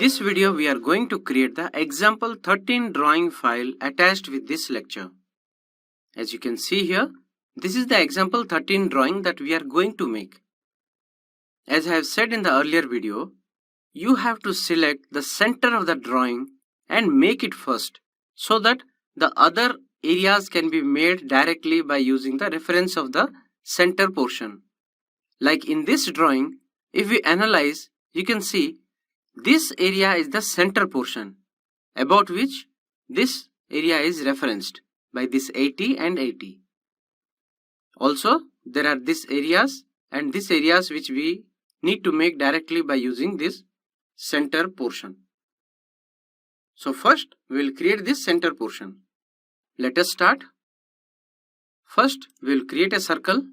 this video we are going to create the example 13 drawing file attached with this lecture. As you can see here, this is the example 13 drawing that we are going to make. As I have said in the earlier video, you have to select the center of the drawing and make it first so that the other areas can be made directly by using the reference of the center portion. Like in this drawing, if we analyze, you can see this area is the center portion about which this area is referenced by this 80 and 80. Also, there are these areas and these areas which we need to make directly by using this center portion. So first we will create this center portion. Let us start. First we will create a circle.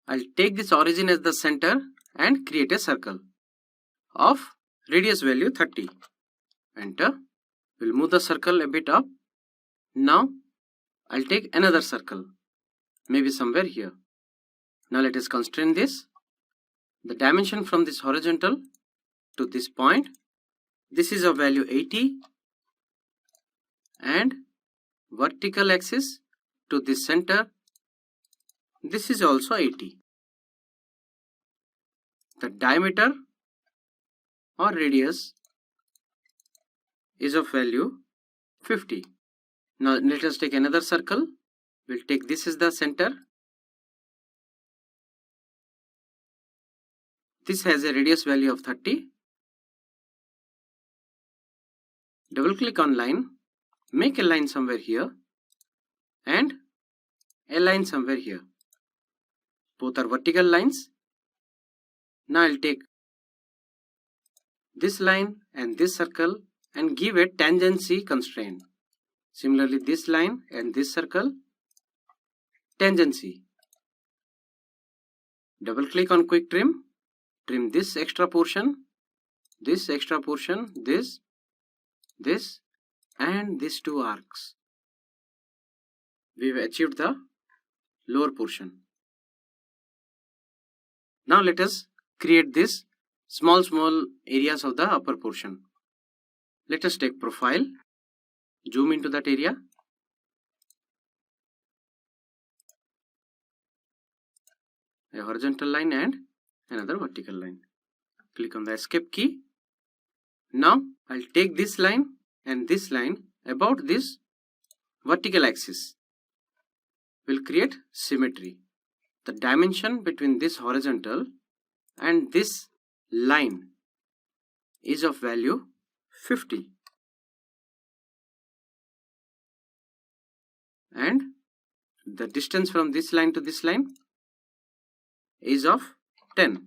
I'll take this origin as the center and create a circle of radius value 30. Enter. We'll move the circle a bit up. Now I'll take another circle, maybe somewhere here. Now let us constrain this. The dimension from this horizontal to this point, this is of value 80, and vertical axis to this center, this is also 80. The diameter or radius is of value 50. Now let us take another circle. We'll take this as the center. This has a radius value of 30. Double click on line, make a line somewhere here and a line somewhere here. Both are vertical lines. Now I'll take this line and this circle and give a tangency constraint. Similarly, this line and this circle, tangency. Double click on quick trim, trim this extra portion, this extra portion, this, and these two arcs. We have achieved the lower portion. Now let us create this small areas of the upper portion. Let us take profile, zoom into that area. A horizontal line and another vertical line. Click on the escape key. Now I'll take this line and this line about this vertical axis. We'll create symmetry. The dimension between this horizontal and this line is of value 50. And the distance from this line to this line is of 10.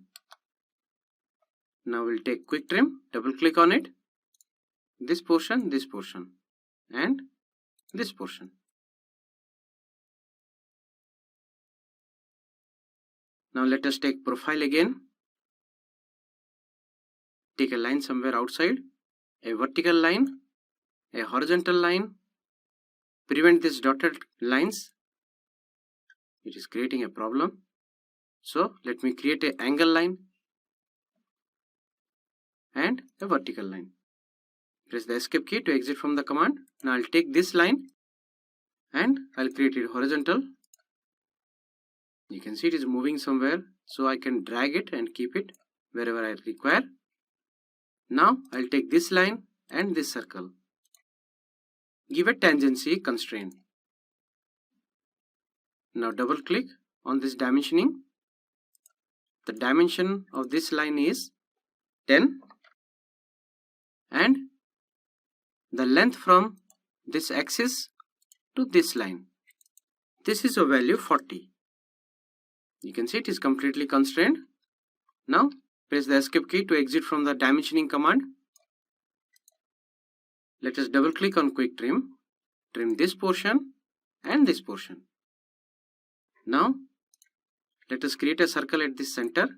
Now we'll take quick trim, double click on it, this portion, and this portion. Now let us take profile again. Take a line somewhere outside, a vertical line, a horizontal line. Prevent these dotted lines. It is creating a problem. So let me create an angle line and a vertical line. Press the escape key to exit from the command. Now I'll take this line and I'll create it horizontal. You can see it is moving somewhere, so I can drag it and keep it wherever I require. Now I'll take this line and this circle. Give a tangency constraint. Now double click on this dimensioning. The dimension of this line is 10 and the length from this axis to this line, this is a value 40. You can see it is completely constrained. Now press the escape key to exit from the dimensioning command. Let us double click on quick trim, trim this portion and this portion. Now let us create a circle at this center.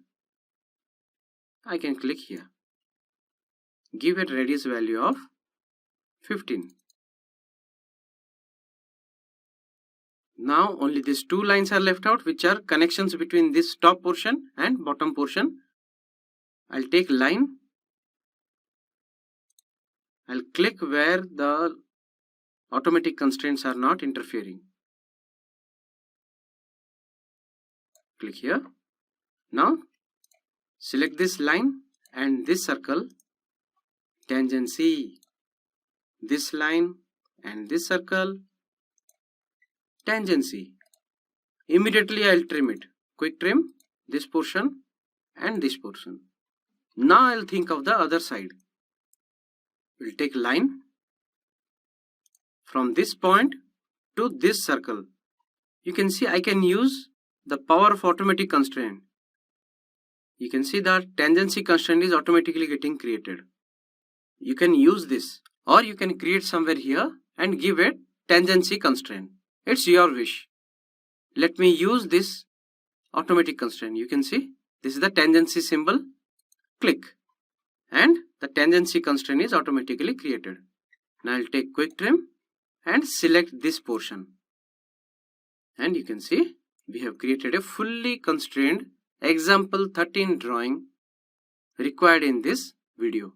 I can click here. Give it radius value of 15. Now only these two lines are left out, which are connections between this top portion and bottom portion. I'll take line I'll click where the automatic constraints are not interfering. Click here. Now select this line and this circle, tangency, this line and this circle, tangency. Immediately I'll trim it. Quick trim this portion and this portion. Now I'll think of the other side. We'll take line from this point to this circle. You can see I can use the power of automatic constraint. You can see that tangency constraint is automatically getting created. You can use this, or you can create somewhere here and give it tangency constraint. It's your wish. Let me use this automatic constraint. You can see this is the tangency symbol. Click and the tangency constraint is automatically created. Now I'll take quick trim and select this portion. And you can see we have created a fully constrained example 13 drawing required in this video.